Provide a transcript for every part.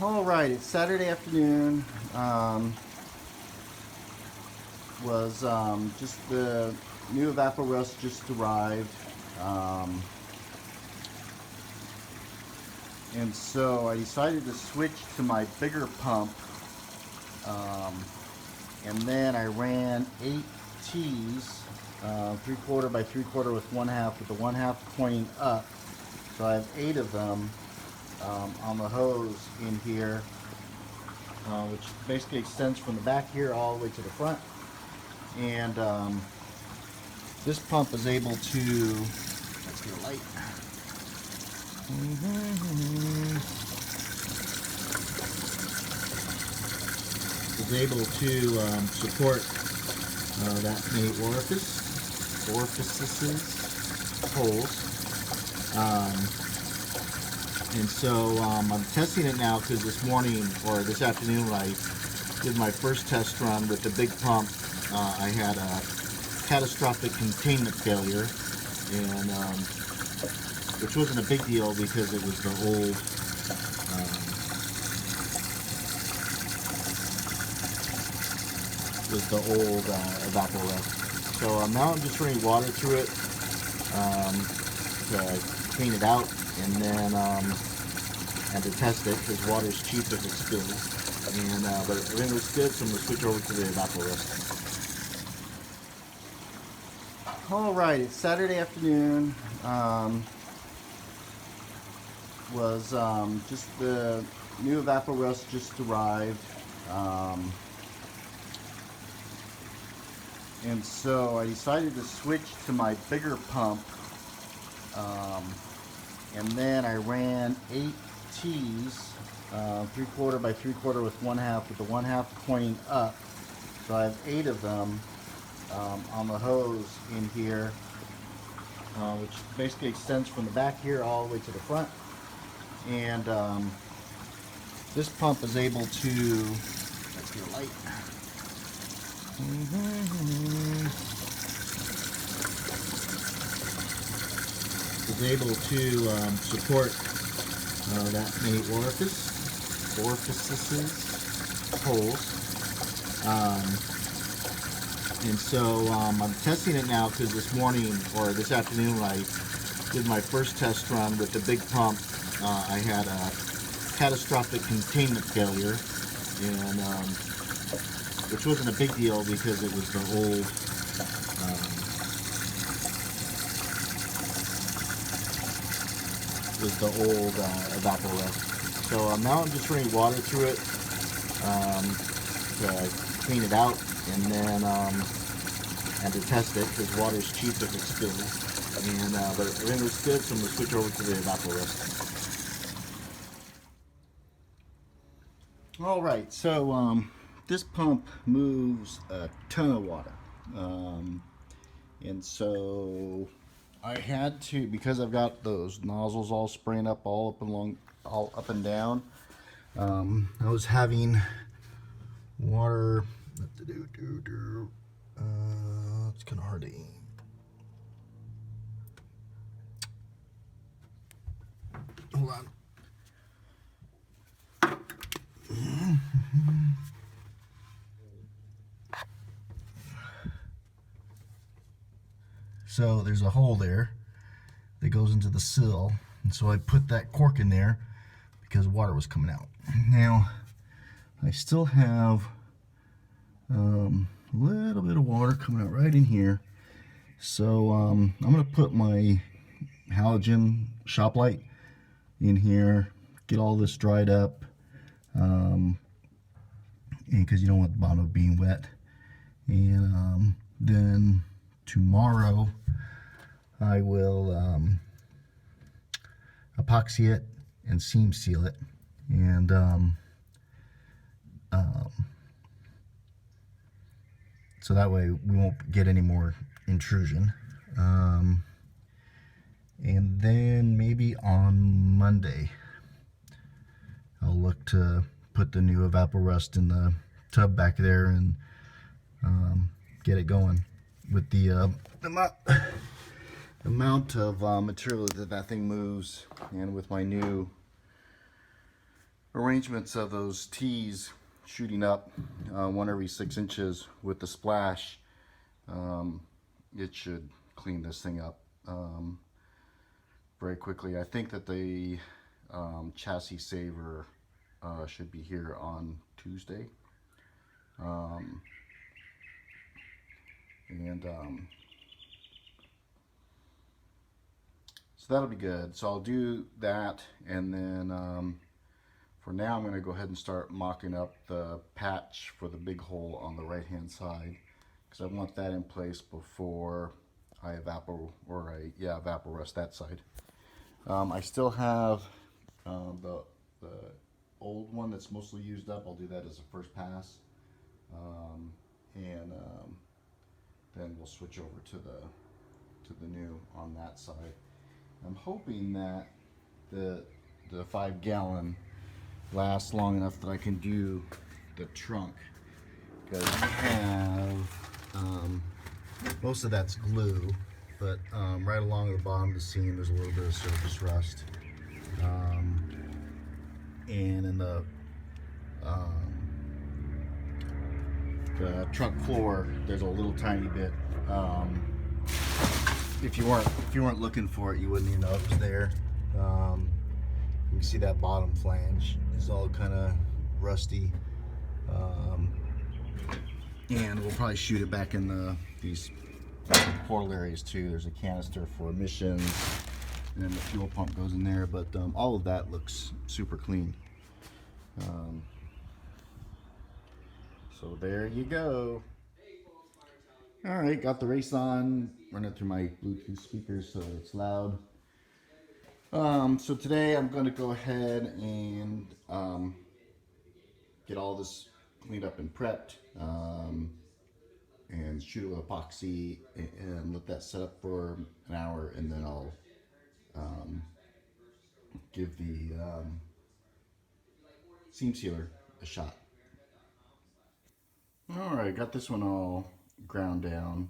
All right, it's Saturday afternoon. Just the new evaporust just arrived, um, and so I decided to switch to my bigger pump, um, and then I ran 8 T's, 3/4 by 3/4 with 1/2, with the 1/2 pointing up. So I have 8 of them on the hose in here, which basically extends from the back here all the way to the front. And this pump is able to, let's get a light, is able to support that many orifices, holes. And so I'm testing it now because this morning or this afternoon when I did my first test run with the big pump, I had a catastrophic containment failure, and which wasn't a big deal because it was the old evaporust. So now I'm just running water through it to clean it out, and then and to test it because water's cheap if it spills. And but everything looks good, so I'm gonna switch over to the evaporust. All right, it's Saturday afternoon. Just the new evaporust just arrived, and so I decided to switch to my bigger pump, and then I ran 8 T's, 3/4 by 3/4 with 1/2, with the 1/2 pointing up. So I have 8 of them on the hose in here, which basically extends from the back here all the way to the front. And this pump is able to, let's get a light, is able to support that many orifices, holes. And so I'm testing it now because this morning or this afternoon when I did my first test run with the big pump, I had a catastrophic containment failure, and which wasn't a big deal because it was the old evaporust. So now I'm just running water through it to clean it out, and then and to test it because water's cheap if it spills. And but everything looks good, so I'm gonna switch over to the evaporust. All right, so this pump moves a ton of water, and so I had to, because I've got those nozzles all spraying up all up and down. I was having water. It's kind of hard to aim. Hold on. So there's a hole there that goes into the sill, and so I put that cork in there because water was coming out. Now I still have a little bit of water coming out right in here, so I'm gonna put my halogen shop light in here, get all this dried up, and because you don't want the bottom being wet. And then tomorrow I will epoxy it and seam seal it, and so that way we won't get any more intrusion. And then maybe on Monday I'll look to put the new evaporust in the tub back there and get it going with the amount of material that thing moves, and with my new arrangements of those T's shooting up 1 every 6 inches with the splash, it should clean this thing up very quickly. I think that the chassis saver should be here on Tuesday. So that'll be good. So I'll do that, and then for now I'm going to go ahead and start mocking up the patch for the big hole on the right hand side, because I want that in place before I evapor rust that side. I still have the old one that's mostly used up. I'll do that as a first pass, and then we'll switch over to the new on that side. I'm hoping that the 5 gallon lasts long enough that I can do the trunk, because we have most of that's glue, but right along the bottom of the seam there's a little bit of surface rust, and in the trunk floor there's a little tiny bit. If you weren't looking for it, you wouldn't even know it was there. You can see that bottom flange is all kind of rusty, and we'll probably shoot it back in these portal areas too. There's a canister for emissions, and then the fuel pump goes in there, but all of that looks super clean. So there you go. All right, got the race on, running through my Bluetooth speakers so it's loud. So today I'm going to go ahead and get all this cleaned up and prepped, and shoot it with epoxy and let that set up for an hour, and then I'll give the seam sealer a shot. All right, got this one all ground down.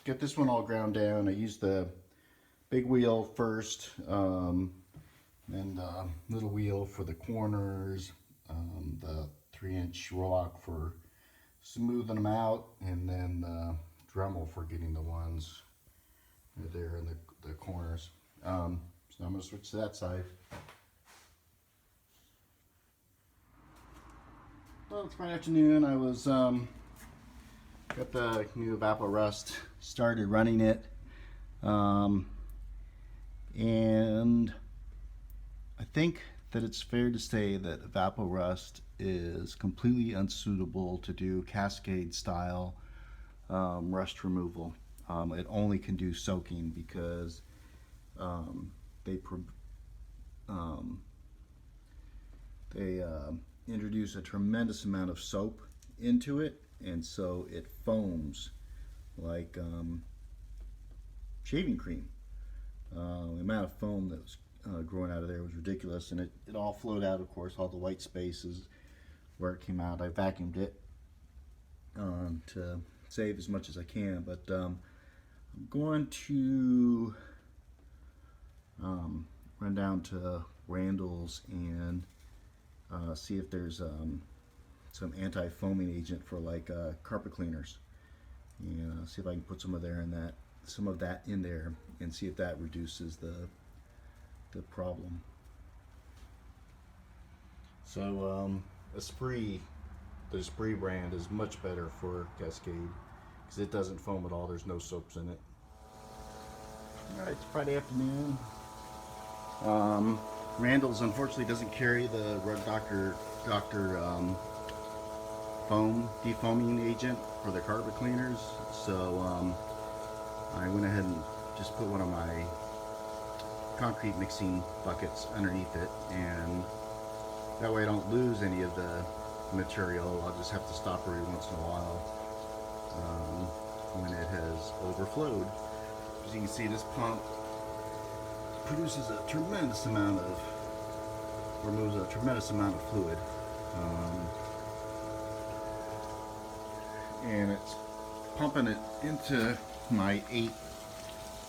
Get this one all ground down. I used the big wheel first, then the little wheel for the corners, the 3-inch rock for smoothing them out, and then the Dremel for getting the ones right there in the corners. So I'm going to switch to that side. Well, it's Friday afternoon. I was got the new Evapor Rust, started running it, and I think that it's fair to say that Evapor Rust is completely unsuitable to do cascade style rust removal. It only can do soaking, because they introduce a tremendous amount of soap into it, and so it foams like shaving cream. The amount of foam that was growing out of there was ridiculous, and it all flowed out, of course, all the white spaces where it came out. I vacuumed it to save as much as I can, but I'm going to run down to Randall's and see if there's some anti-foaming agent for like carpet cleaners, and see if I can put some of that in there and see if that reduces the problem. So the Spree brand is much better for Cascade, because it doesn't foam at all. There's no soaps in it. All right, it's Friday afternoon. Randall's unfortunately doesn't carry the Rug Doctor foam defoaming agent for the carpet cleaners, so I went ahead and just put one of my concrete mixing buckets underneath it, and that way I don't lose any of the material. I'll just have to stop every once in a while when it has overflowed. As you can see, this pump produces a tremendous amount of, removes a tremendous amount of fluid, and it's pumping it into my 8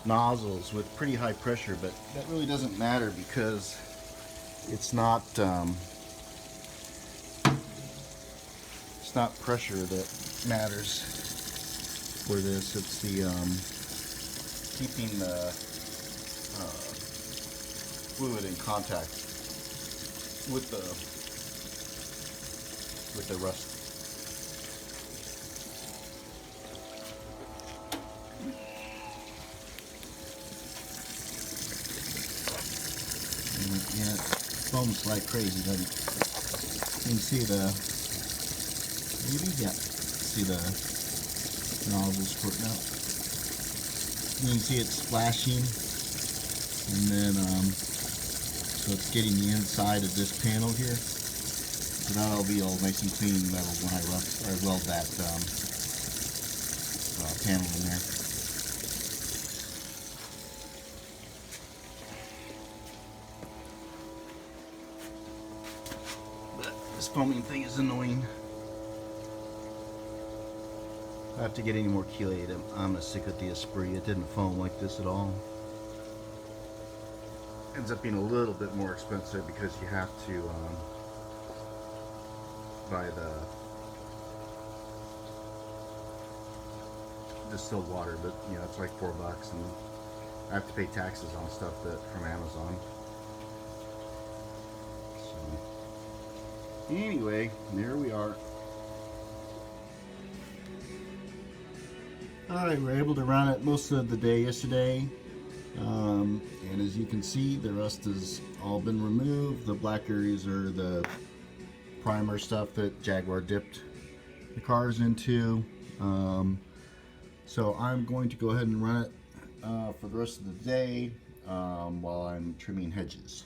nozzles with pretty high pressure, but that really doesn't matter because it's not pressure that matters for this. It's the keeping the fluid in contact with the rust. Yeah, it foams like crazy, doesn't it? You can see see the nozzle squirting out. You can see it splashing, and then so it's getting the inside of this panel here. So that'll be all nice and clean metal when I weld that panel in there. This foaming thing is annoying. If I have to get any more chelated, I'm gonna stick with the Esprit. It didn't foam like this at all. Ends up being a little bit more expensive because you have to buy the distilled water, but you know it's like $4, and I have to pay taxes on stuff from Amazon. Anyway, there we are. Alright, we were able to run it most of the day yesterday. And as you can see, the rust has all been removed. The black areas are the primer stuff that Jaguar dipped the cars into. So I'm going to go ahead and run it for the rest of the day while I'm trimming hedges.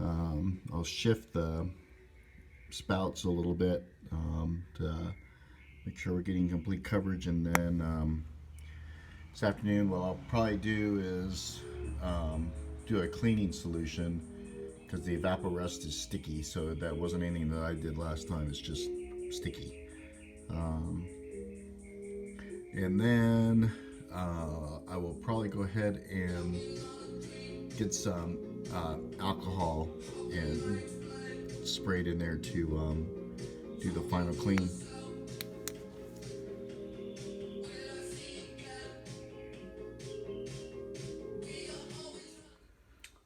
I'll shift the spouts a little bit to make sure we're getting complete coverage, and then this afternoon what I'll probably do is do a cleaning solution because the evaporust is sticky, so that wasn't anything that I did last time, it's just sticky. And then I will probably go ahead and get some alcohol and spray it in there to do the final clean.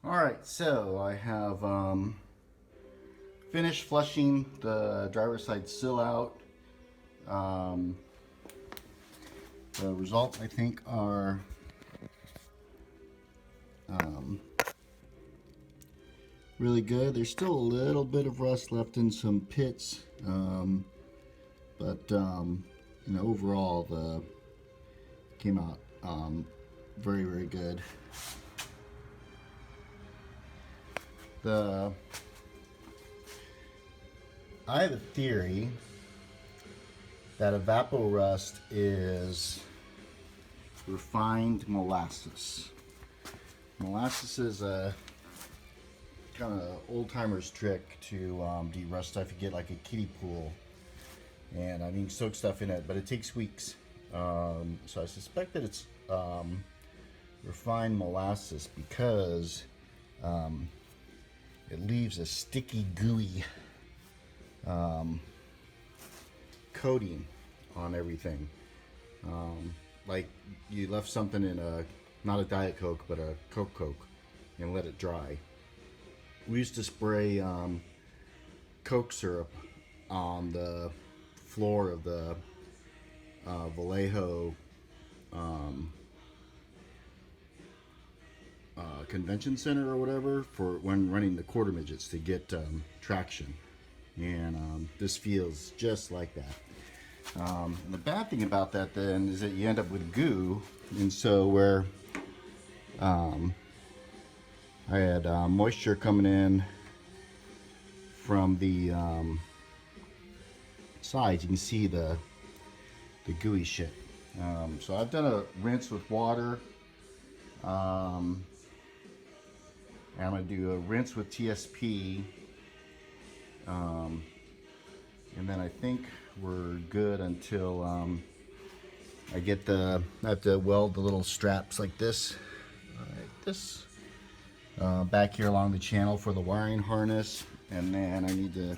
Alright, so I have finished flushing the driver's side sill out. The results, I think, are really good. There's still a little bit of rust left in some pits, but you know, overall the came out very, very good. I have a theory that evaporust is refined molasses. Molasses is a kind of old-timers trick to de-rust stuff. You get like a kiddie pool, and I mean soak stuff in it, but it takes weeks. So I suspect that it's refined molasses because it leaves a sticky, gooey coating on everything. Like you left something in not a Diet Coke, but a Coke, and let it dry. We used to spray Coke syrup on the floor of the Vallejo convention center or whatever for when running the quarter midgets to get traction, and this feels just like that. And the bad thing about that then is that you end up with goo, and so where I had moisture coming in from the sides, you can see the gooey shit. So I've done a rinse with water. I'm going to do a rinse with TSP, and then I think we're good until I have to weld the little straps like this, back here along the channel for the wiring harness, and then I need to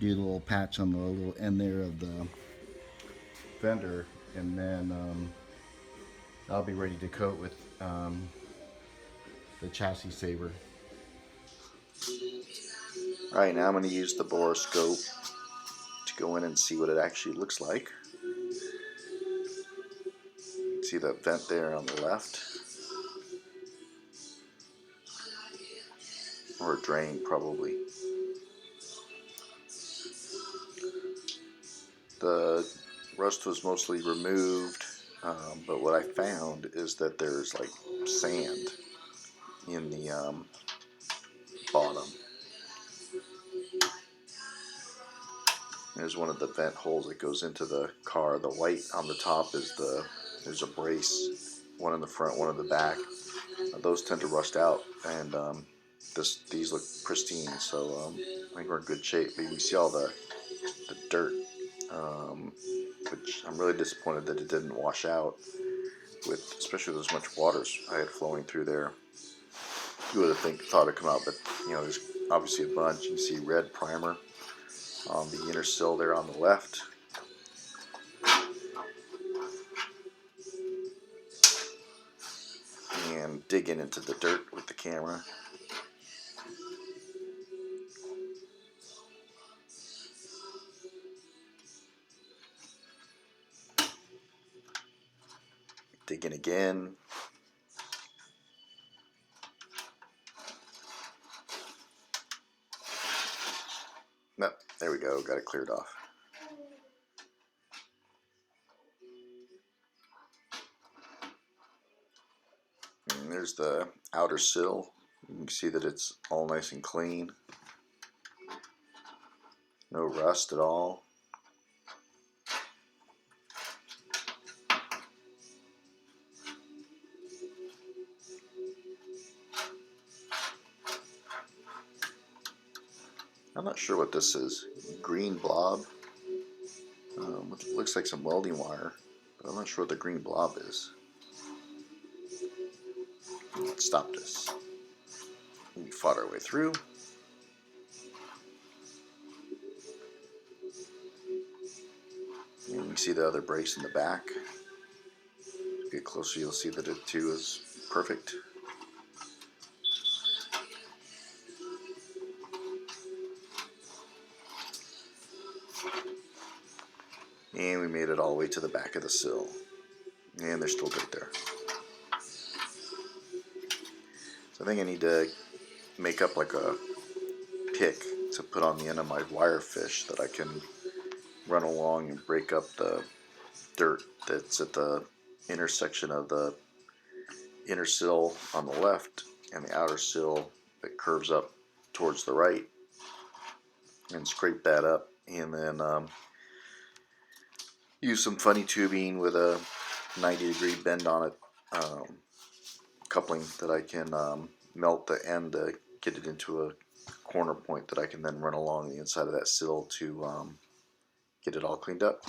do the little patch on the little end there of the fender, and then I'll be ready to coat with the chassis saver. Alright, now I'm going to use the borescope to go in and see what it actually looks like. See that vent there on the left, or a drain probably. The rust was mostly removed, but what I found is that there's like sand in the bottom. There's one of the vent holes that goes into the car. The white on the top is there's a brace, one in the front, one in the back. Those tend to rust out, and these look pristine, so I think we're in good shape. But you can see all the dirt, which I'm really disappointed that it didn't wash out, especially with as much water I had flowing through there. You would have thought it'd come out, but there's obviously a bunch. You can see red primer on the inner sill there on the left. And digging into the dirt with the camera. Digging again. No, there we go, got it cleared off. And there's the outer sill. You can see that it's all nice and clean. No rust at all. I'm not sure what this is. Green blob. It looks like some welding wire, but I'm not sure what the green blob is. Let's stop this. We fought our way through. And you can see the other brace in the back. If you get closer, you'll see that it too is perfect. And we made it all the way to the back of the sill. And there's still dirt there. So I think I need to make up like a pick to put on the end of my wire fish that I can run along and break up the dirt that's at the intersection of the inner sill on the left and the outer sill that curves up towards the right, and scrape that up, and then use some funny tubing with a 90-degree bend on it, coupling that I can melt the end to get it into a corner point that I can then run along the inside of that sill to get it all cleaned up.